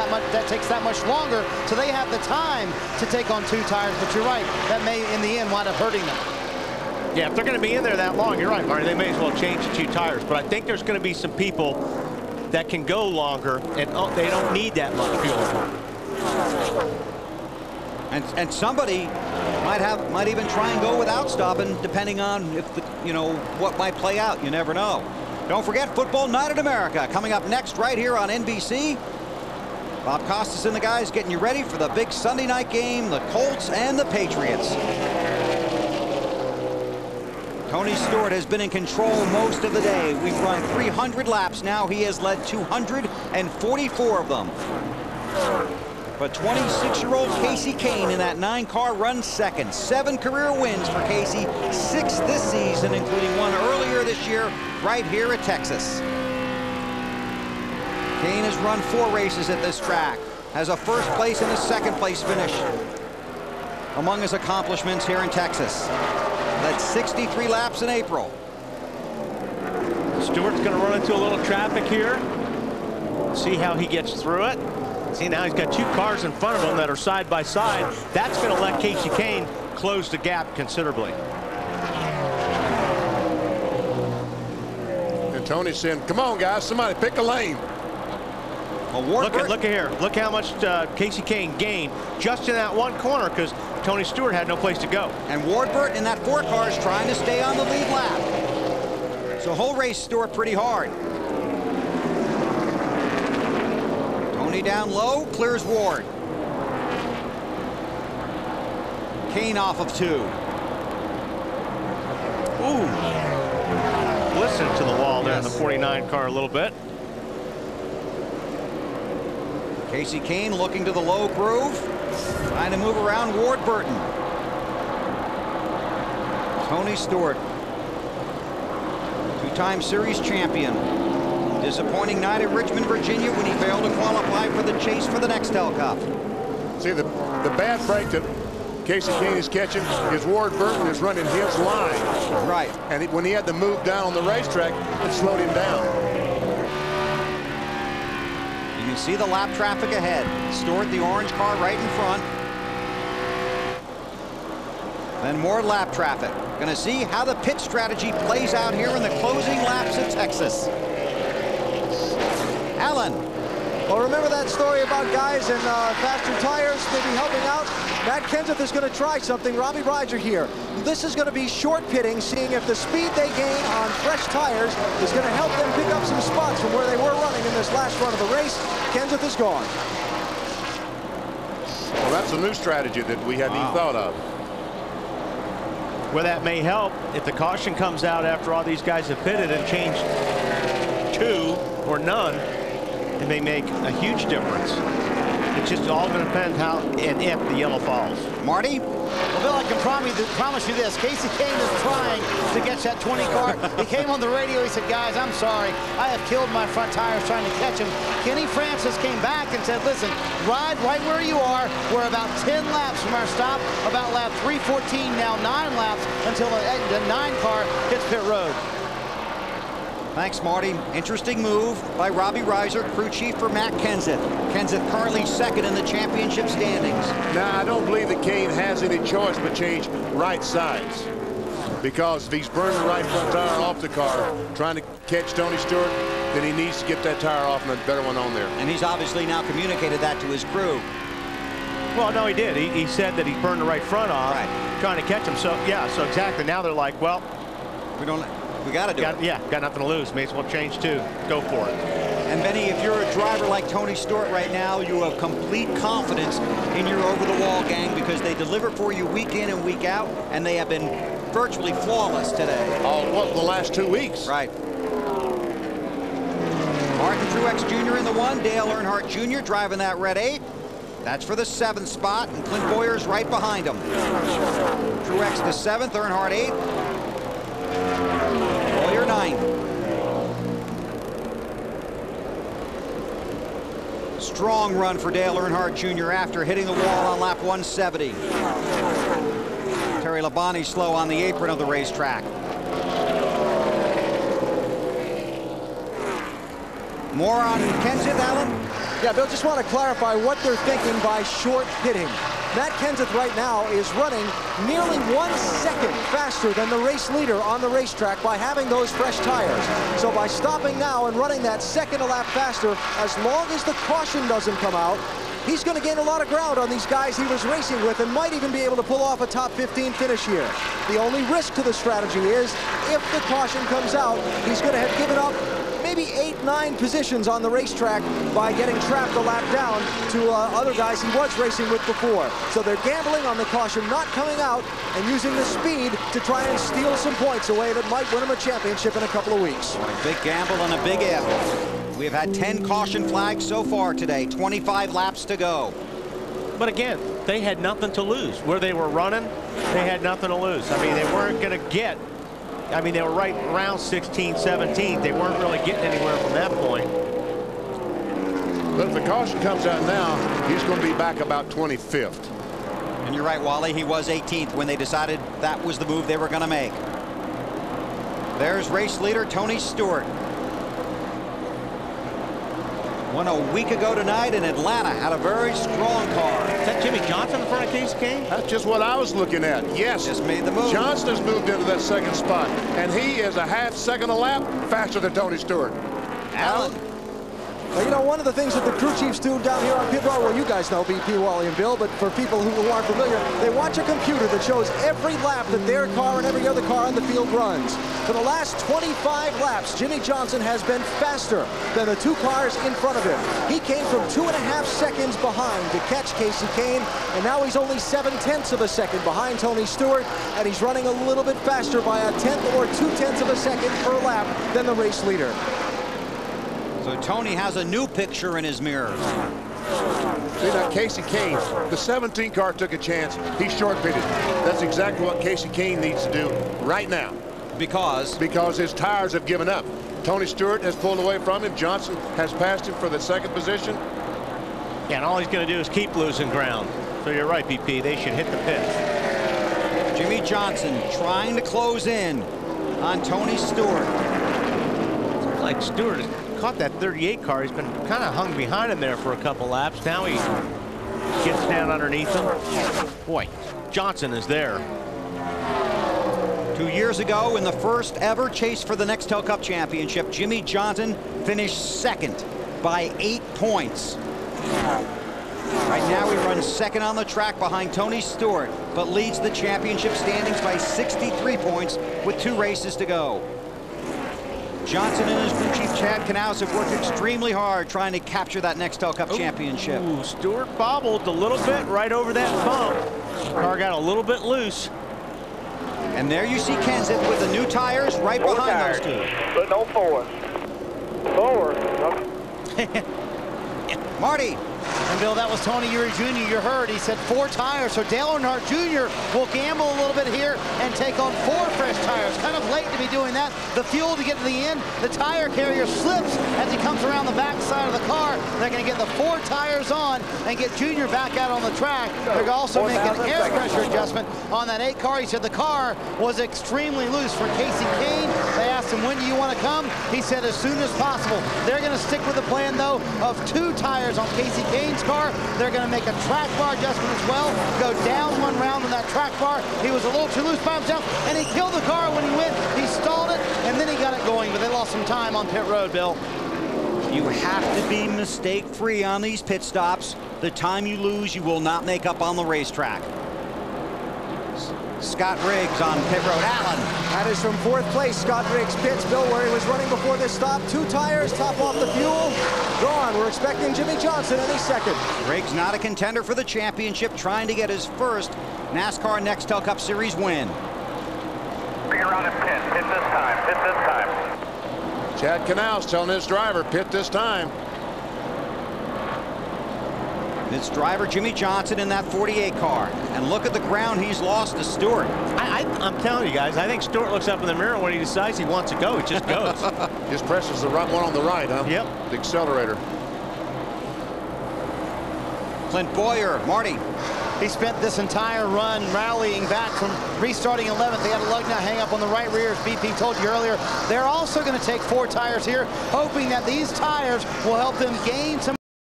that takes that much longer, so they have the time to take on 2 tires. But you're right, that may in the end wind up hurting them. Yeah, if they're going to be in there that long, you're right, Marty, they may as well change the 2 tires. But I think there's going to be some people that can go longer, and they don't need that much fuel. And somebody might even try and go without stopping, depending on if what might play out. You never know. Don't forget Football Night in America coming up next right here on NBC. Bob Costas and the guys getting you ready for the big Sunday night game, the Colts and the Patriots. Tony Stewart has been in control most of the day. We've run 300 laps now. He has led 244 of them. But 26-year-old Casey Kane in that 9-car runs second. 7 career wins for Casey, 6 this season, including 1 earlier this year right here at Texas. Kane has run 4 races at this track, has a 1st place and a 2nd place finish among his accomplishments here in Texas. Led 63 laps in April. Stewart's going to run into a little traffic here. See how he gets through it. See, now he's got 2 cars in front of him that are side by side. That's going to let Casey Kane close the gap considerably. And Tony's saying, come on, guys, somebody pick a lane. Look at here. Look how much Casey Kane gained just in that 1 corner, because Tony Stewart had no place to go. And Wardbert in that 4 car is trying to stay on the lead lap. So whole race Stewart pretty hard. Tony down low, clears Ward. Kane off of 2. Ooh. Listen to the wall there in the 49 car a little bit. Casey Kane looking to the low groove, trying to move around Ward Burton. Tony Stewart, 2-time series champion. Disappointing night at Richmond, Virginia, when he failed to qualify for the chase for the Nextel Cup. See, the bad break that Casey Kane is catching is Ward Burton is running his line. Right. And when he had to move down on the racetrack, it slowed him down. You can see the lap traffic ahead. Stewart, the orange car right in front. Then more lap traffic. Going to see how the pit strategy plays out here in the closing laps of Texas. Alan. Well, remember that story about guys in faster tires maybe helping out? Matt Kenseth is going to try something. Robbie Reiser here. This is going to be short pitting, seeing if the speed they gain on fresh tires is going to help them pick up some spots from where they were running in this last run of the race. Kenseth is gone. Well, that's a new strategy that we hadn't even thought of. Well, that may help if the caution comes out after all these guys have pitted and changed 2 or none. It may make a huge difference. It's just all going to depend how and if the yellow falls. Marty? Well, Bill, I can promise you this. Casey Kane is trying to catch that 20 car. He came on the radio. He said, guys, I'm sorry. I have killed my front tires trying to catch him. Kenny Francis came back and said, listen, ride right where you are. We're about 10 laps from our stop, about lap 314, now 9 laps until the 9 car hits pit road. Thanks, Marty. Interesting move by Robbie Reiser, crew chief for Matt Kenseth. Kenseth currently 2nd in the championship standings. Now, I don't believe that Kane has any choice but change right sides. Because if he's burned the right front tire off the car, trying to catch Tony Stewart, then he needs to get that tire off and a better one on there. And he's obviously now communicated that to his crew. Well, no, he did. He said that he burned the right front off, trying to catch him. So, yeah, so exactly. Now they're like, well, we got to do it. Yeah, got nothing to lose. May as well change 2. Go for it. And Benny, if you're a driver like Tony Stewart right now, you have complete confidence in your over-the-wall gang because they deliver for you week in and week out, and they have been virtually flawless today. Oh, the last 2 weeks. Right. Martin Truex Jr. in the 1, Dale Earnhardt Jr. driving that red 8. That's for the 7th spot, and Clint Boyer's right behind him. Truex the 7th, Earnhardt 8th. Boyer 9th. Strong run for Dale Earnhardt Jr. after hitting the wall on lap 170. Terry Labonte slow on the apron of the racetrack. More on Kenseth, Allen? Yeah, Bill, just want to clarify what they're thinking by short pitting. Matt Kenseth right now is running nearly 1 second faster than the race leader on the racetrack by having those fresh tires. So by stopping now and running that second a lap faster, as long as the caution doesn't come out, he's going to gain a lot of ground on these guys he was racing with and might even be able to pull off a top 15 finish here. The only risk to the strategy is if the caution comes out, he's going to have given up maybe 8-9 positions on the racetrack by getting trapped a lap down to other guys he was racing with before. So they're gambling on the caution not coming out and using the speed to try and steal some points away that might win him a championship in a couple of weeks. A big gamble and a big if. We've had 10 caution flags so far today, 25 laps to go. But again, they had nothing to lose. Where they were running, they had nothing to lose. I mean, they weren't going to get, I mean, they were right around 16, 17. They weren't really getting anywhere from that point. But if the caution comes out now, he's going to be back about 25th. And you're right, Wally, he was 18th when they decided that was the move they were going to make. There's race leader Tony Stewart. Won a week ago tonight in Atlanta, had a very strong car. Is that Jimmy Johnson in front of Casey Kane? That's just what I was looking at. Yes. Just made the move. Johnson has moved into that second spot, and he is a half second a lap faster than Tony Stewart. Allen. Well, you know, one of the things that the crew chiefs do down here on pit road, well, you guys know BP, Wally, and Bill, but for people who aren't familiar, they watch a computer that shows every lap that their car and every other car on the field runs. For the last 25 laps, Jimmy Johnson has been faster than the two cars in front of him. He came from 2.5 seconds behind to catch Casey Kane, and now he's only 0.7 of a second behind Tony Stewart, and he's running a little bit faster by 1/10 or 2/10 of a second per lap than the race leader. So Tony has a new picture in his mirror. See, now Casey Kane, the 17 car took a chance. He short pitted. That's exactly what Casey Kane needs to do right now. Because his tires have given up. Tony Stewart has pulled away from him. Johnson has passed him for the second position. Yeah, and all he's going to do is keep losing ground. So you're right, BP. They should hit the pits. Jimmy Johnson trying to close in on Tony Stewart. Like Stewart has caught that 38 car. He's been kind of hung behind him there for a couple laps. Now he gets down underneath him. Boy, Johnson is there. 2 years ago, in the first ever chase for the Nextel Cup Championship, Jimmy Johnson finished second by 8 points. Right now, he runs second on the track behind Tony Stewart, but leads the championship standings by 63 points with 2 races to go. Johnson and his crew chief Chad Knaus have worked extremely hard trying to capture that Nextel Cup Championship. Ooh, Stewart bobbled a little bit right over that bump. Car got a little bit loose. And there you see Kenseth with the new tires right behind those two. Putting on 4. 4. Marty. And Bill, that was Tony Eury Jr. You heard he said 4 tires. So Dale Earnhardt Jr. will gamble a little bit here and take on 4 fresh tires. Kind of late to be doing that. The fuel to get to the end. The tire carrier slips as he comes around the back side of the car. They're going to get the 4 tires on and get Jr. back out on the track. They're also making an air pressure adjustment on that 8 car. He said the car was extremely loose for Casey Kane. They asked him, when do you want to come? He said as soon as possible. They're going to stick with the plan, though, of 2 tires on Casey Kane's car. They're going to make a track bar adjustment as well. Go down 1 round on that track bar. He was a little too loose by himself, and he killed the car when he went. He stalled it, and then he got it going, but they lost some time on pit road, Bill. You have to be mistake-free on these pit stops. The time you lose, you will not make up on the racetrack. Scott Riggs on pit road. Allen. That is from 4th place, Scott Riggs pits, Bill, where he was running before this stop. 2 tires, top off the fuel. Gone. We're expecting Jimmy Johnson any second. Riggs not a contender for the championship, trying to get his first NASCAR Nextel Cup Series win. Bring around and pit. Pit this time. Pit this time. Chad Knaus telling his driver, pit this time. It's driver Jimmy Johnson in that 48 car. And look at the ground he's lost to Stewart. I'm telling you guys, I think Stewart looks up in the mirror when he decides he wants to go. He just goes. Just presses the right one on the right, huh? Yep. The accelerator. Clint Boyer, Marty. He spent this entire run rallying back from restarting 11th. They had a lug nut hang up on the right rear, as BP told you earlier. They're also going to take 4 tires here, hoping that these tires will help them gain some